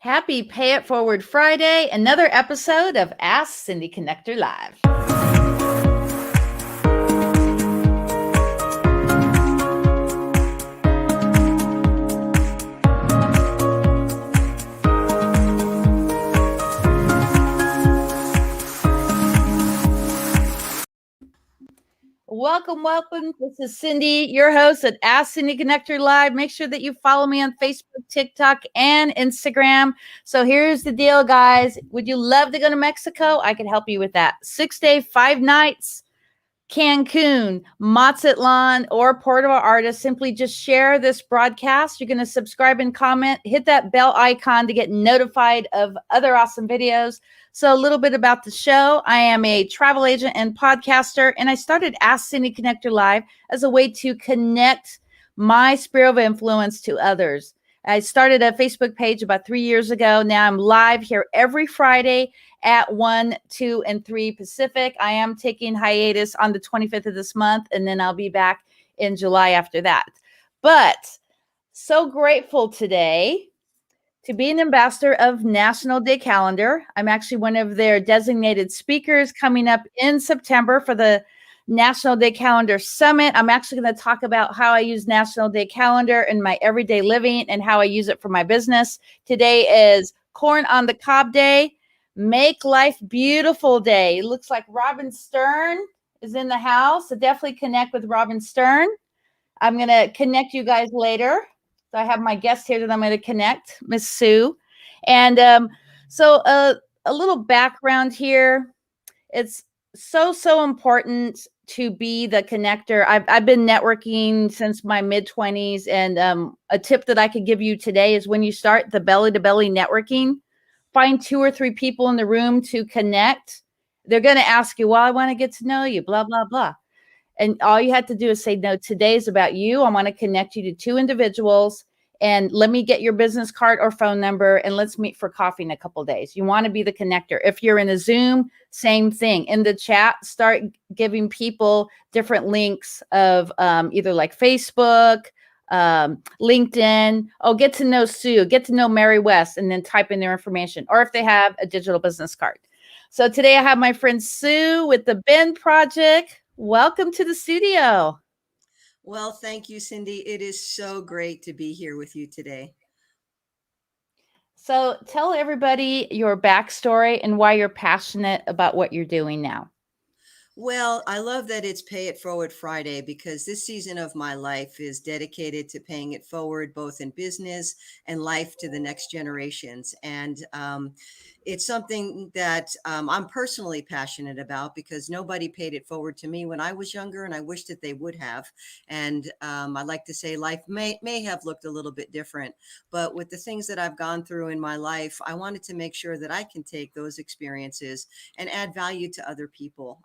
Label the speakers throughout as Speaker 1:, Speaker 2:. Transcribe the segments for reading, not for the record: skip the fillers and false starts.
Speaker 1: Happy Pay It Forward Friday, another episode of Ask Cindy Connector Live. Welcome. This is Cindy, your host at Ask Cindy Connector Live. Make sure that you follow me on Facebook, TikTok, and Instagram. So here's the deal, guys. Would you love to go to Mexico? I can help you with that. 6 day, 5 nights, Cancun, Mazatlan, or Puerto Vallarta. Simply just share this broadcast. You're going to subscribe and comment. Hit that bell icon to get notified of other awesome videos. So a little bit about the show. I am a travel agent and podcaster, and I started Ask Cindy Connector Live as a way to connect my sphere of influence to others. I started a Facebook page about 3 years ago. Now I'm live here every Friday at 1, 2, and 3 Pacific. I am taking hiatus on the 25th of this month, and then I'll be back in July after that. But so grateful today to be an ambassador of National Day Calendar. I'm actually one of their designated speakers coming up in September for the National Day Calendar Summit. I'm actually going to talk about how I use National Day Calendar in my everyday living and how I use it for my business. Today is Corn on the Cob Day, Make Life Beautiful Day. It looks like Robin Stern is in the house, so definitely connect with Robin Stern. I'm going to connect you guys later. So I have my guest here that I'm going to connect, Miss Sue. And so a little background here. It's so important to be the connector. I've been networking since my mid-20s, and a tip that I could give you today is when you start the belly-to-belly networking, find 2 or 3 people in the room to connect. They're going to ask you, well, I want to get to know you, blah, blah, blah. And all you have to do is say, no, today is about you. I want to connect you to 2 individuals, and let me get your business card or phone number, and let's meet for coffee in a couple of days. You want to be the connector. If you're in a Zoom, same thing. In the chat, start giving people different links of either like Facebook, LinkedIn. Oh, get to know Sue, get to know Mary West, and then type in their information, or if they have a digital business card. So today I have my friend Sue with the Ben Project. Welcome to the studio.
Speaker 2: Well, thank you, Cindy. It is so great to be here with you today.
Speaker 1: So tell everybody your backstory and why you're passionate about what you're doing now.
Speaker 2: Well, I love that it's Pay It Forward Friday because this season of my life is dedicated to paying it forward, both in business and life to the next generations. And it's something that I'm personally passionate about because nobody paid it forward to me when I was younger, and I wish that they would have. And I like to say life may have looked a little bit different, but with the things that I've gone through in my life, I wanted to make sure that I can take those experiences and add value to other people.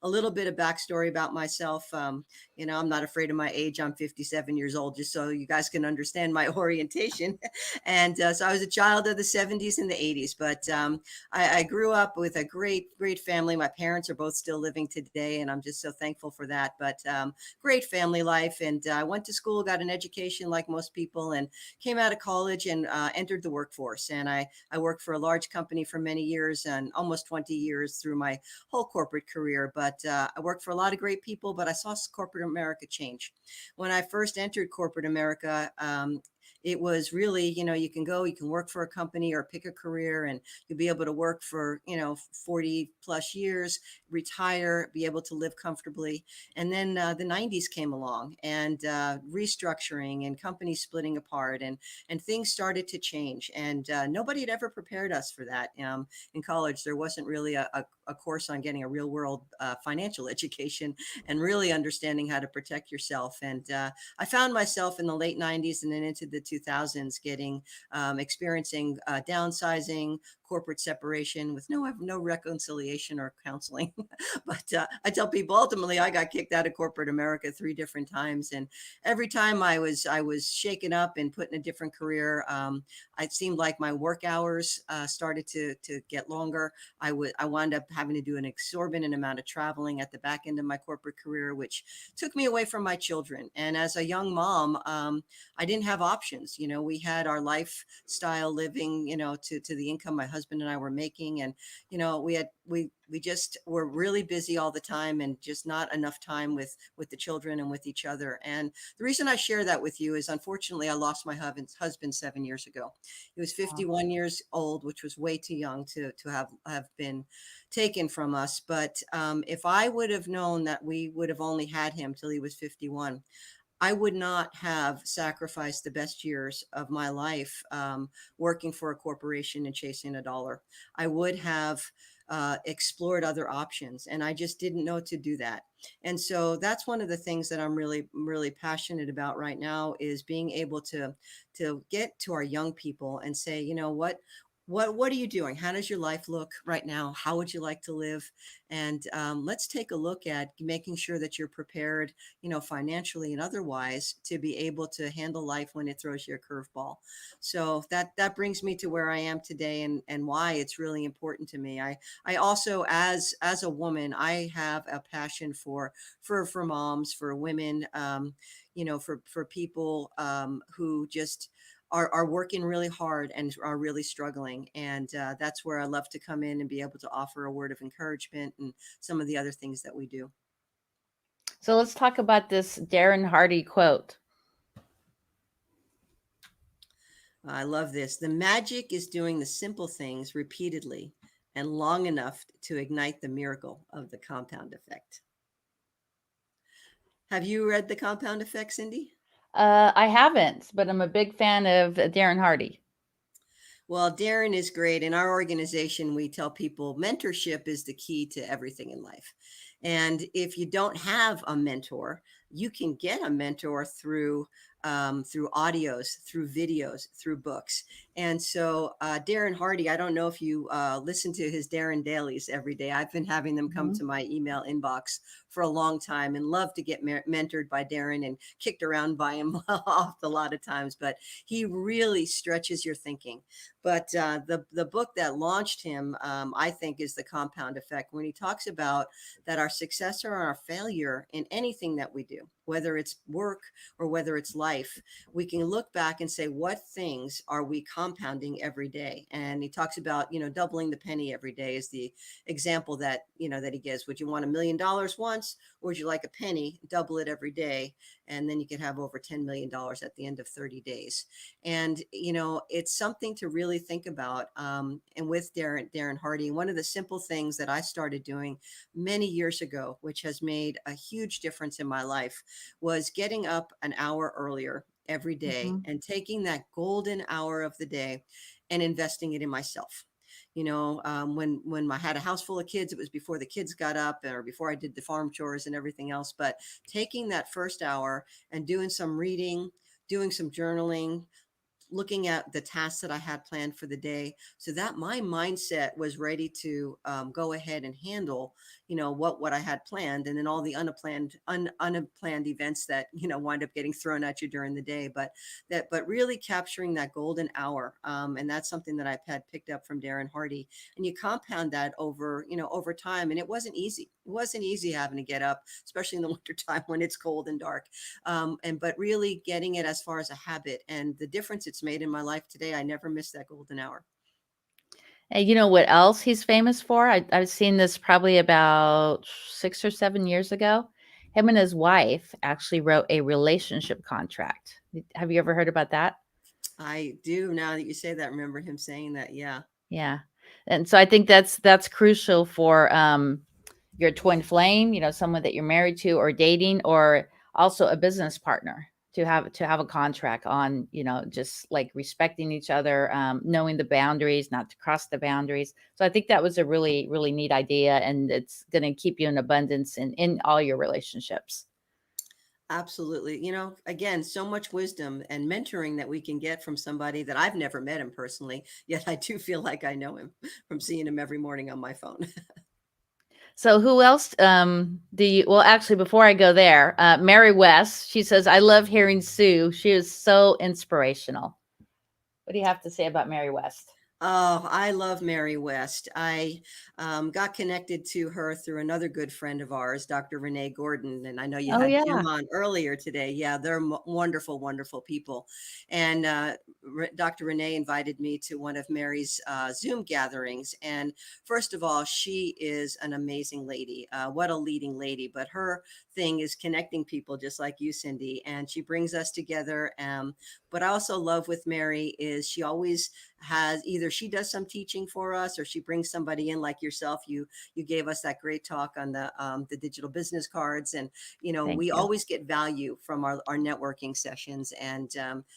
Speaker 2: A little bit of backstory about myself. I'm not afraid of my age. I'm 57 years old, just so you guys can understand my orientation. And so I was a child of the 70s and the 80s, but I grew up with a great family. My parents are both still living today, and I'm just so thankful for that. But great family life. And I went to school, got an education like most people, and came out of college and entered the workforce. And I worked for a large company for many years, and almost 20 years through my whole corporate career. But I worked for a lot of great people, but I saw corporate America change. When I first entered corporate America, it was really, you can work for a company or pick a career, and you'll be able to work for, 40 plus years, retire, be able to live comfortably. And then the 90s came along, and restructuring and companies splitting apart, and things started to change. And nobody had ever prepared us for that. In college, there wasn't really a course on getting a real world financial education and really understanding how to protect yourself. And I found myself in the late 90s and then into the 2000s experiencing downsizing, corporate separation with no reconciliation or counseling. But I tell people, ultimately, I got kicked out of corporate America 3 different times. And every time I was shaken up and put in a different career, it seemed like my work hours started to get longer. I wound up having to do an exorbitant amount of traveling at the back end of my corporate career, which took me away from my children. And as a young mom, I didn't have options. options. We had our lifestyle living, to the income my husband and I were making. And, we just were really busy all the time, and just not enough time with the children and with each other. And the reason I share that with you is, unfortunately, I lost my husband 7 years ago. He was 51 years old, which was way too young to have been taken from us. But if I would have known that we would have only had him till he was 51, I would not have sacrificed the best years of my life working for a corporation and chasing a dollar. I would have explored other options, and I just didn't know to do that. And so that's one of the things that I'm really, really passionate about right now, is being able to get to our young people and say, what are you doing? How does your life look right now? How would you like to live? And let's take a look at making sure that you're prepared, financially and otherwise, to be able to handle life when it throws you a curveball. So that brings me to where I am today, and why it's really important to me. I also, as a woman, I have a passion for moms, for women, for people who just are working really hard and are really struggling. And that's where I love to come in and be able to offer a word of encouragement and some of the other things that we do.
Speaker 1: So let's talk about this Darren Hardy quote.
Speaker 2: I love this. The magic is doing the simple things repeatedly and long enough to ignite the miracle of the compound effect. Have you read The Compound Effect, Cindy?
Speaker 1: I haven't, but I'm a big fan of Darren Hardy.
Speaker 2: Well, Darren is great. In our organization, we tell people mentorship is the key to everything in life. And if you don't have a mentor, you can get a mentor through audios, through videos, through books. And so Darren Hardy, I don't know if you listen to his Darren Dailies every day. I've been having them come to my email inbox for a long time, and love to get mentored by Darren and kicked around by him off a lot of times. But he really stretches your thinking. But the book that launched him, I think, is The Compound Effect, when he talks about that our success or our failure in anything that we do, whether it's work or whether it's life, we can look back and say, what things are we compounding every day? And he talks about, doubling the penny every day is the example that he gives. Would you want $1 million once, or would you like a penny, double it every day, and then you could have over $10 million at the end of 30 days? And it's something to really think about. And with Darren Hardy, one of the simple things that I started doing many years ago, which has made a huge difference in my life, was getting up an hour earlier every day and taking that golden hour of the day and investing it in myself. When I had a house full of kids, it was before the kids got up or before I did the farm chores and everything else. But taking that first hour and doing some reading, doing some journaling, looking at the tasks that I had planned for the day, so that my mindset was ready to go ahead and handle, what I had planned, and then all the unplanned events that wind up getting thrown at you during the day. But really capturing that golden hour, and that's something that I've had picked up from Darren Hardy. And you compound that over time, and it wasn't easy. It wasn't easy having to get up, especially in the wintertime when it's cold and dark. But really getting it as far as a habit, and the difference it's made in my life today, I never miss that golden hour.
Speaker 1: And you know what else he's famous for? I've seen this probably about 6 or 7 years ago. Him and his wife actually wrote a relationship contract. Have you ever heard about that?
Speaker 2: I do, now that you say that, remember him saying that. Yeah.
Speaker 1: Yeah. And so I think that's crucial for your twin flame, someone that you're married to or dating, or also a business partner, to have a contract on, just like respecting each other, knowing the boundaries, not to cross the boundaries. So I think that was a really, really neat idea, and it's going to keep you in abundance in all your relationships.
Speaker 2: Absolutely. Again, so much wisdom and mentoring that we can get from somebody that I've never met him personally, yet I do feel like I know him from seeing him every morning on my phone.
Speaker 1: So who else do you, well, actually, before I go there, Mary West, she says, I love hearing Sue. She is so inspirational. What do you have to say about Mary West?
Speaker 2: Oh, I love Mary West. I got connected to her through another good friend of ours, Dr. Renee Gordon, and I know you
Speaker 1: Oh
Speaker 2: had
Speaker 1: yeah.
Speaker 2: Jim on earlier today. Yeah, they're wonderful, wonderful people. And Dr. Renee invited me to one of Mary's Zoom gatherings. And first of all, she is an amazing lady. What a leading lady! But her thing is connecting people, just like you, Cindy, and she brings us together. But I also love with Mary is she always has either she does some teaching for us or she brings somebody in like yourself. You gave us that great talk on the digital business cards, and
Speaker 1: Thank
Speaker 2: we
Speaker 1: you.
Speaker 2: always get value from our networking sessions. And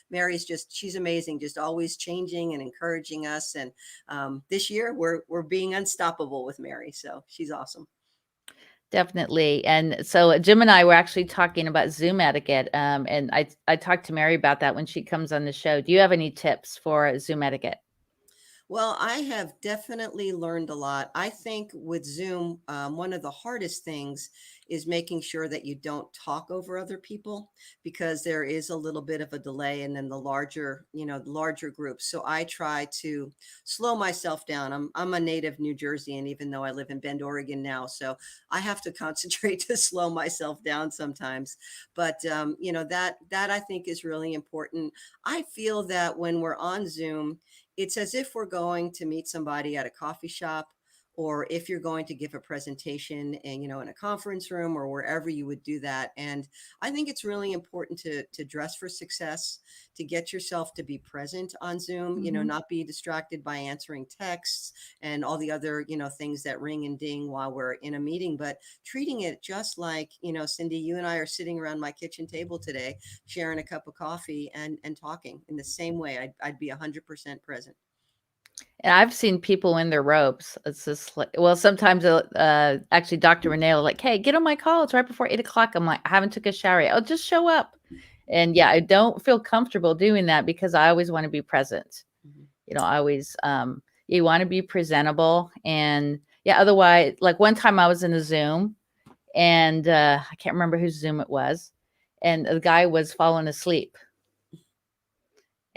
Speaker 2: Mary's just she's amazing, just always changing and encouraging us. And this year we're being unstoppable with Mary, so she's awesome.
Speaker 1: Definitely. And so Jim and I were actually talking about Zoom etiquette. And I talked to Mary about that when she comes on the show. Do you have any tips for Zoom etiquette?
Speaker 2: Well, I have definitely learned a lot. I think with Zoom, one of the hardest things is making sure that you don't talk over other people because there is a little bit of a delay and then the larger groups. So I try to slow myself down. I'm a native New Jersey, and even though I live in Bend, Oregon now, so I have to concentrate to slow myself down sometimes. But that I think is really important. I feel that when we're on Zoom, it's as if we're going to meet somebody at a coffee shop, or if you're going to give a presentation and in a conference room or wherever you would do that. And I think it's really important to dress for success, to get yourself to be present on Zoom,
Speaker 1: Mhm.
Speaker 2: not be distracted by answering texts and all the other things that ring and ding while we're in a meeting, but treating it just like Cindy, you and I are sitting around my kitchen table today sharing a cup of coffee and talking in the same way. I'd be 100% present.
Speaker 1: And I've seen people in their robes. It's just like, well, sometimes actually Dr. Renee will like, hey, get on my call. It's right before 8 o'clock. I'm like, I haven't took a shower yet. Oh, just show up. And yeah, I don't feel comfortable doing that because I always want to be present.
Speaker 2: Mhm.
Speaker 1: I always you want to be presentable. And yeah, otherwise, like one time I was in a Zoom and I can't remember whose Zoom it was, and the guy was falling asleep,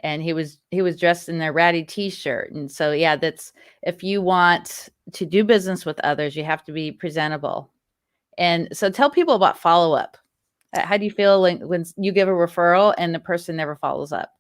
Speaker 1: and he was dressed in a ratty t-shirt. And so yeah, that's, if you want to do business with others, you have to be presentable. And so tell people about follow up. How do you feel when you give a referral and the person never follows up?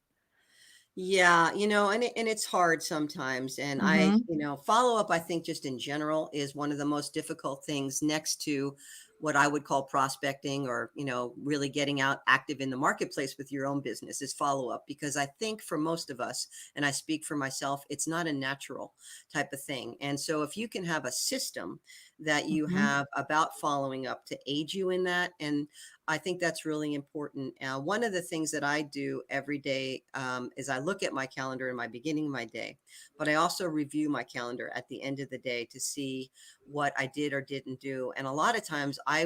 Speaker 2: Yeah, and it's hard sometimes. And
Speaker 1: Mhm.
Speaker 2: follow up, I think just in general is one of the most difficult things next to what I would call prospecting or, really getting out active in the marketplace with your own business is follow up. Because I think for most of us, and I speak for myself, it's not a natural type of thing. And so if you can have a system that you
Speaker 1: Mhm.
Speaker 2: have about following up to aid you in that, and I think that's really important. One of the things that I do every day is I look at my calendar in my beginning of my day, but I also review my calendar at the end of the day to see what I did or didn't do. And a lot of times I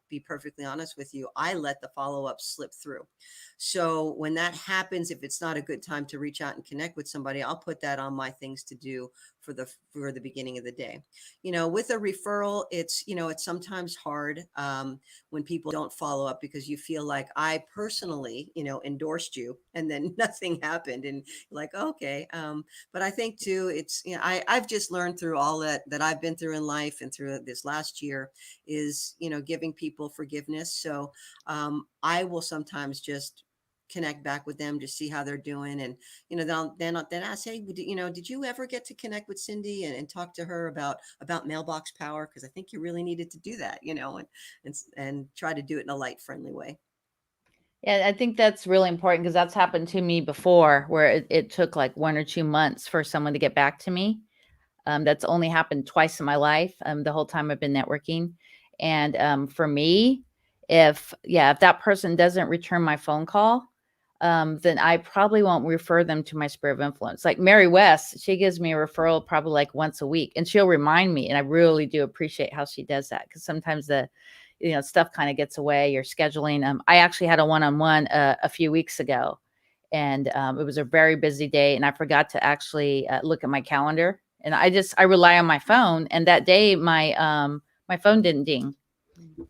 Speaker 2: be perfectly honest with you, I let the follow up slip through. So when that happens, if it's not a good time to reach out and connect with somebody, I'll put that on my things to do for the beginning of the day. With a referral, it's sometimes hard. When people don't follow up because you feel like I personally, endorsed you and then nothing happened and like, okay. But I think too, it's, I've just learned through all that I've been through in life and through this last year is, giving people forgiveness. So I will sometimes just connect back with them to see how they're doing. And, then I say, did you ever get to connect with Cindy and talk to her about Mailbox Power? Because I think you really needed to do that, and try to do it in a light, friendly way.
Speaker 1: Yeah, I think that's really important because that's happened to me before where it took like 1 or 2 months for someone to get back to me. That's only happened twice in my life, the whole time I've been networking. And for me, if that person doesn't return my phone call, then I probably won't refer them to my sphere of influence. Like Mary West, she gives me a referral probably like once a week, and she'll remind me. And I really do appreciate how she does that because sometimes the stuff kind of gets away. You're scheduling. I actually had a one-on-one a few weeks ago, and it was a very busy day, and I forgot to actually look at my calendar. And I rely on my phone, and that day my phone didn't ding.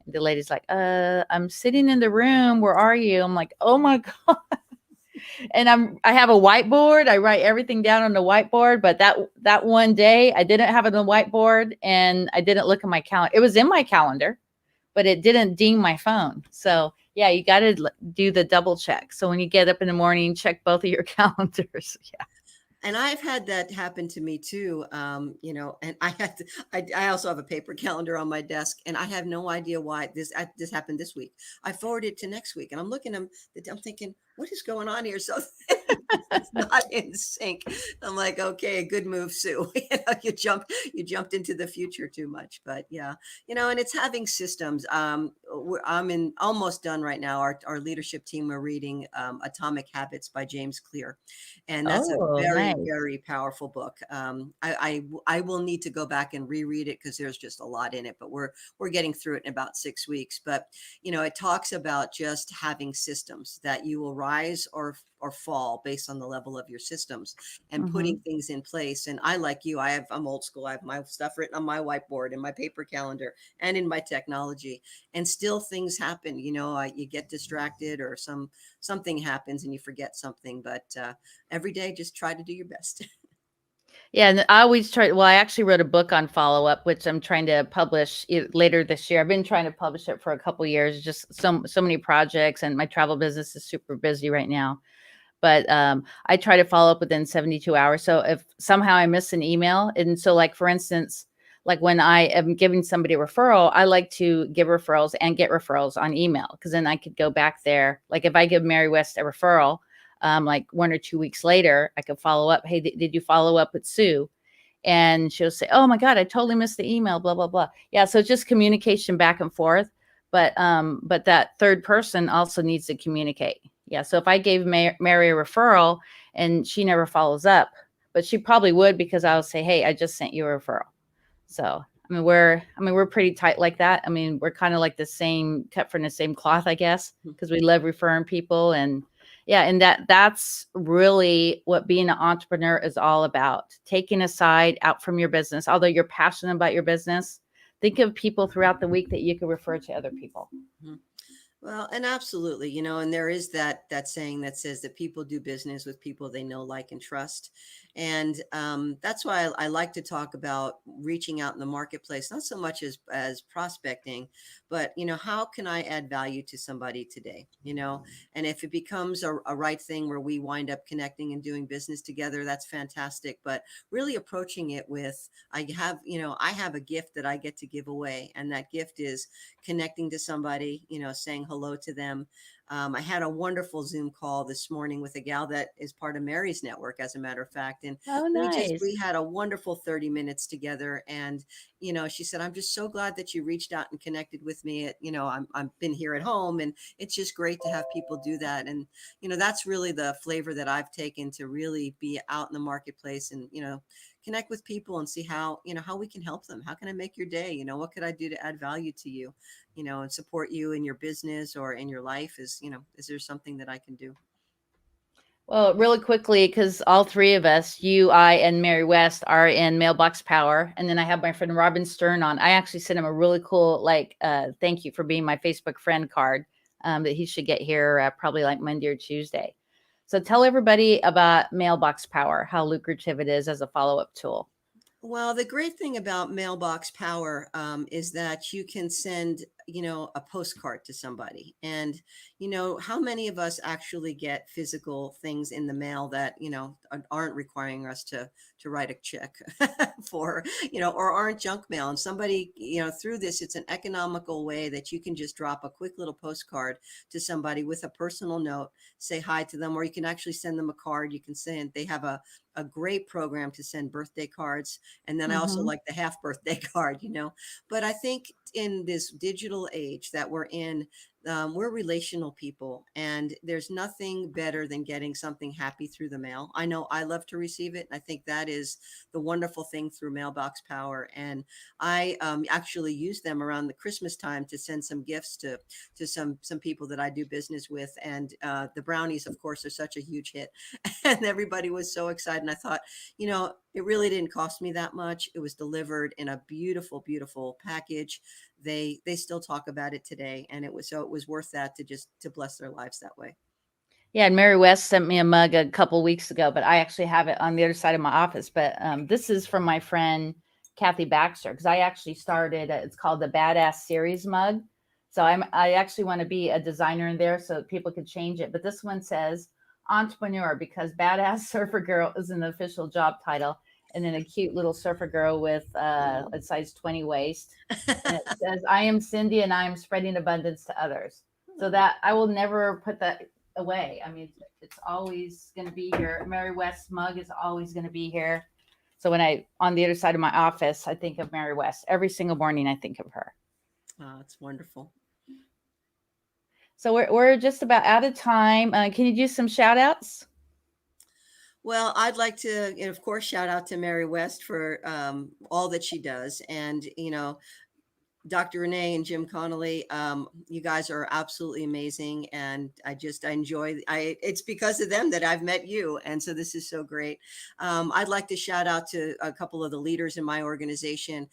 Speaker 1: The lady's like, I'm sitting in the room. Where are you? I'm like, oh my God. And I have a whiteboard. I write everything down on the whiteboard, but that one day I didn't have it on the whiteboard and I didn't look at my calendar. It was in my calendar, but it didn't ding my phone. So yeah, you got to do the double check. So when you get up in the morning, check both of your calendars. Yeah.
Speaker 2: And I've had that happen to me too. And I also have a paper calendar on my desk, and I have no idea why this happened this week. I forwarded it to next week, and I'm looking at them. I'm thinking, what is going on here? So it's not in sync. I'm like, okay, good move, Sue. You jumped into the future too much, but yeah, and it's having systems. I'm in almost done right now. Our leadership team are reading Atomic Habits by James Clear, and that's a
Speaker 1: Oh,
Speaker 2: very,
Speaker 1: nice.
Speaker 2: very powerful book. I will need to go back and reread it because there's just a lot in it, but we're getting through it in about 6 weeks. But it talks about just having systems that you will rise or fall based on the level of your systems, and
Speaker 1: Mm-hmm.
Speaker 2: putting things in place. And I, like you, I'm old school. I have my stuff written on my whiteboard and my paper calendar and in my technology, and still things happen. You get distracted, or something happens and you forget something, but every day just try to do your best.
Speaker 1: Yeah, and I always try. Well, I actually wrote a book on follow up, which I'm trying to publish later this year. I've been trying to publish it for a couple years. Just so many projects, and my travel business is super busy right now. But I try to follow up within 72 hours. So if somehow I miss an email, and so like for instance, like when I am giving somebody a referral, I like to give referrals and get referrals on email, because then I could go back there. Like if I give Mary West a referral, like 1 or 2 weeks later, I could follow up. Hey, did you follow up with Sue? And she'll say, "Oh my God, I totally missed the email." Blah blah blah. Yeah, so it's just communication back and forth. But that third person also needs to communicate. Yeah. So if I gave Mary a referral and she never follows up, but she probably would, because I'll say, "Hey, I just sent you a referral." So we're pretty tight like that. I mean, we're kind of like the same, cut from the same cloth, I guess, because we love referring people. And yeah, and that's really what being an entrepreneur is all about. Taking a side out from your business. Although you're passionate about your business, think of people throughout the week that you can refer to other people.
Speaker 2: Mhm. Well, and absolutely, and there is that saying that says that people do business with people they know, like, and trust, and that's why I like to talk about reaching out in the marketplace, not so much as prospecting, but how can I add value to somebody today? And if it becomes a right thing where we wind up connecting and doing business together, that's fantastic. But really approaching it with, I have a gift that I get to give away, and that gift is connecting to somebody, saying hello to them. I had a wonderful Zoom call this morning with a gal that is part of Mary's network, as a matter of fact. And
Speaker 1: Oh,
Speaker 2: we
Speaker 1: nice.
Speaker 2: had a wonderful 30 minutes together. And, she said, "I'm just so glad that you reached out and connected with me. I've been here at home, and it's just great to have people do that." And, that's really the flavor that I've taken, to really be out in the marketplace and, connect with people and see how we can help them. How can I make your day? What could I do to add value to you, and support you in your business or in your life? Is there something that I can do?
Speaker 1: Well, really quickly, because all three of us, you, I, and Mary West, are in Mailbox Power, and then I have my friend Robin Stern on. I actually sent him a really cool, like, thank you for being my Facebook friend card, that he should get here probably like Monday or Tuesday. So tell everybody about Mailbox Power, how lucrative it is as a follow up tool.
Speaker 2: Well, the great thing about Mailbox Power is that you can send, a postcard to somebody. And, how many of us actually get physical things in the mail that, aren't requiring us to write a check for, or aren't junk mail. And somebody, through this, it's an economical way that you can just drop a quick little postcard to somebody with a personal note, say hi to them, or you can actually send them a card. You can send, they have a great program to send birthday cards. And then I also
Speaker 1: Mm-hmm.
Speaker 2: like the half birthday card. But I think in this digital age that we're in, we're relational people, and there's nothing better than getting something happy through the mail. I know I love to receive it. And I think that is the wonderful thing through Mailbox Power. And I actually use them around the Christmas time to send some gifts to some people that I do business with. And the brownies, of course, are such a huge hit, and everybody was so excited. And I thought, it really didn't cost me that much. It was delivered in a beautiful, beautiful package. They still talk about it today, and it was worth that to bless their lives that way.
Speaker 1: Yeah, and Mary West sent me a mug a couple weeks ago, but I actually have it on the other side of my office. But this is from my friend Kathy Baxter, because I actually started. It's called the Badass Series mug. So I actually want to be a designer in there so people could change it. But this one says entrepreneur, because Badass Surfer Girl is an official job title, and then a cute little surfer girl with a size 20 waist, and it says, "I am Cindy, and I am spreading abundance to others." So that I will never put that away. I mean, it's always going to be here. Mary West's mug is always going to be here. So when I on the other side of my office, I think of Mary West every single morning. I think of her.
Speaker 2: Oh, it's wonderful.
Speaker 1: So we're just about out of time. Can you do some shout outs?
Speaker 2: Well, I'd like to, of course, shout out to Mary West for all that she does. And, Dr. Renee and Jim Connolly, you guys are absolutely amazing, and I enjoy. It's because of them that I've met you, and so this is so great. I'd like to shout out to a couple of the leaders in my organization,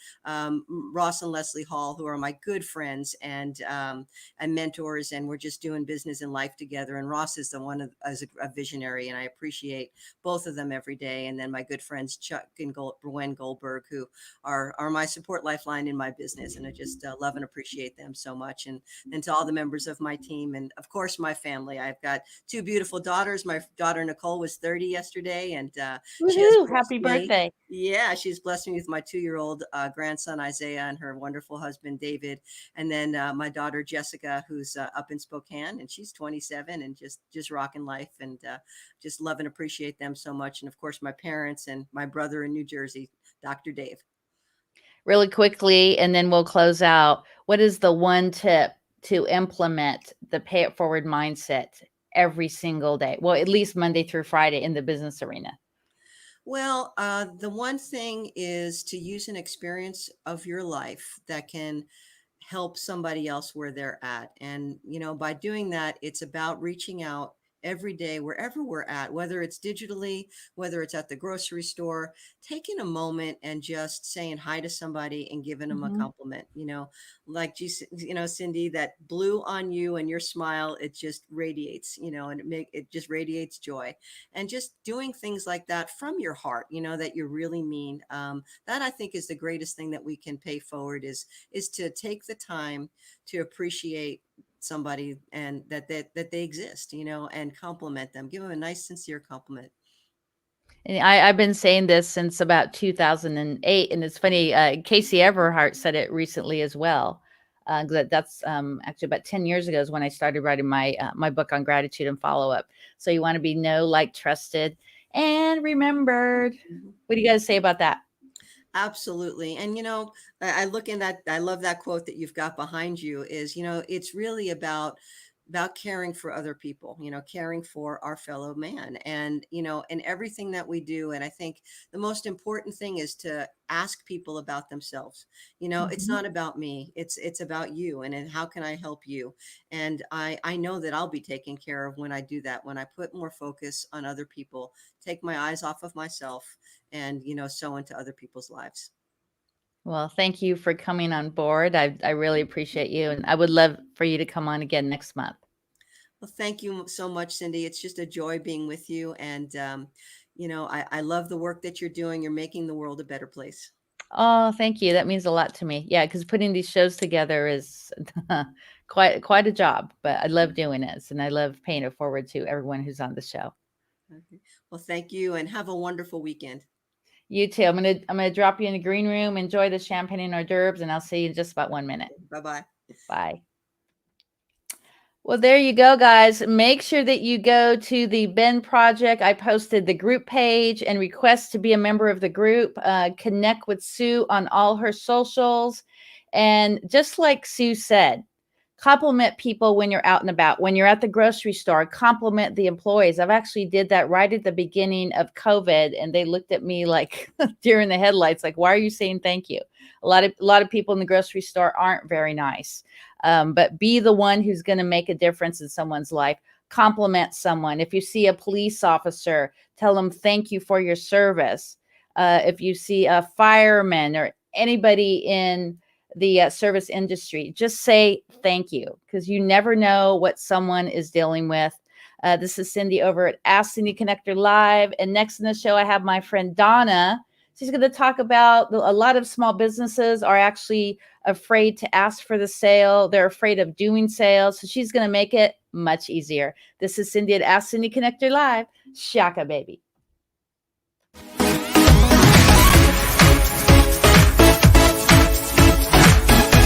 Speaker 2: Ross and Leslie Hall, who are my good friends and mentors, and we're just doing business and life together. And Ross is the one as a visionary, and I appreciate both of them every day. And then my good friends Chuck and Gwen Goldberg, who are my support lifeline in my business, and I just love and appreciate them so much. And to all the members of my team, and of course my family. I've got two beautiful daughters. My daughter Nicole was 30 yesterday, and she has
Speaker 1: Woohoo!
Speaker 2: blessed
Speaker 1: Happy
Speaker 2: me.
Speaker 1: birthday!
Speaker 2: Yeah, she's blessed me with my 2-year-old grandson Isaiah and her wonderful husband David, and then my daughter Jessica, who's up in Spokane, and she's 27 and just rocking life, and just love and appreciate them so much. And of course my parents and my brother in New Jersey, Dr. Dave.
Speaker 1: Really quickly, and then we'll close out. What is the one tip to implement the pay it forward mindset every single day? Well, at least Monday through Friday in the business arena.
Speaker 2: Well, the one thing is to use an experience of your life that can help somebody else where they're at. And, by doing that, it's about reaching out every day, wherever we're at, whether it's digitally, whether it's at the grocery store, taking a moment and just saying hi to somebody and giving them a
Speaker 1: Mhm.
Speaker 2: compliment, like, Cindy, that blue on you and your smile, it just radiates, and it just radiates joy. And just doing things like that from your heart, that you really mean, that I think is the greatest thing that we can pay forward is to take the time to appreciate somebody and that they exist, and compliment them, give them a nice sincere compliment.
Speaker 1: And I've been saying this since about 2008, and it's funny. Casey Everhart said it recently as well. That's actually about 10 years ago is when I started writing my book on gratitude and follow up. So you want to be know, like, trusted, and remembered.
Speaker 2: Mhm.
Speaker 1: What do you guys say about that?
Speaker 2: Absolutely. And I look in that, I love that quote that you've got behind you is, it's really about caring for other people, caring for our fellow man, and in everything that we do. And I think the most important thing is to ask people about themselves. It's
Speaker 1: Mhm.
Speaker 2: not about me, it's about you, and how can I help you. And I know that I'll be taken care of when I do that, when I put more focus on other people, take my eyes off of myself, and sow into other people's lives.
Speaker 1: Well, thank you for coming on board. I really appreciate you, and I would love for you to come on again next month.
Speaker 2: Well, thank you so much, Cindy. It's just a joy being with you. And, I love the work that you're doing. You're making the world a better place.
Speaker 1: Oh, thank you. That means a lot to me. Yeah, because putting these shows together is quite a job, but I love doing it, and I love paying it forward to everyone who's on the show.
Speaker 2: Okay. Well, thank you, and have a wonderful weekend.
Speaker 1: You too. I'm gonna drop you in the green room. Enjoy the champagne and hors d'oeuvres, and I'll see you in just about 1 minute.
Speaker 2: Bye bye.
Speaker 1: Bye. Well, there you go, guys. Make sure that you go to the Ben Project. I posted the group page and request to be a member of the group. Connect with Sue on all her socials. And just like Sue said, compliment people when you're out and about. When you're at the grocery store, compliment the employees. I've actually did that right at the beginning of COVID, and they looked at me like deer in the headlights, like, why are you saying thank you? A lot of people in the grocery store aren't very nice. But be the one who's going to make a difference in someone's life. Compliment someone. If you see a police officer, tell them thank you for your service. If you see a fireman or anybody in the service industry, just say thank you, because you never know what someone is dealing with. This is Cindy over at Ask Cindy Connector Live. And next in the show, I have my friend Donna. She's going to talk about a lot of small businesses are actually afraid to ask for the sale. They're afraid of doing sales. So she's going to make it much easier. This is Cindy at Ask Cindy Connector Live. Shaka, baby.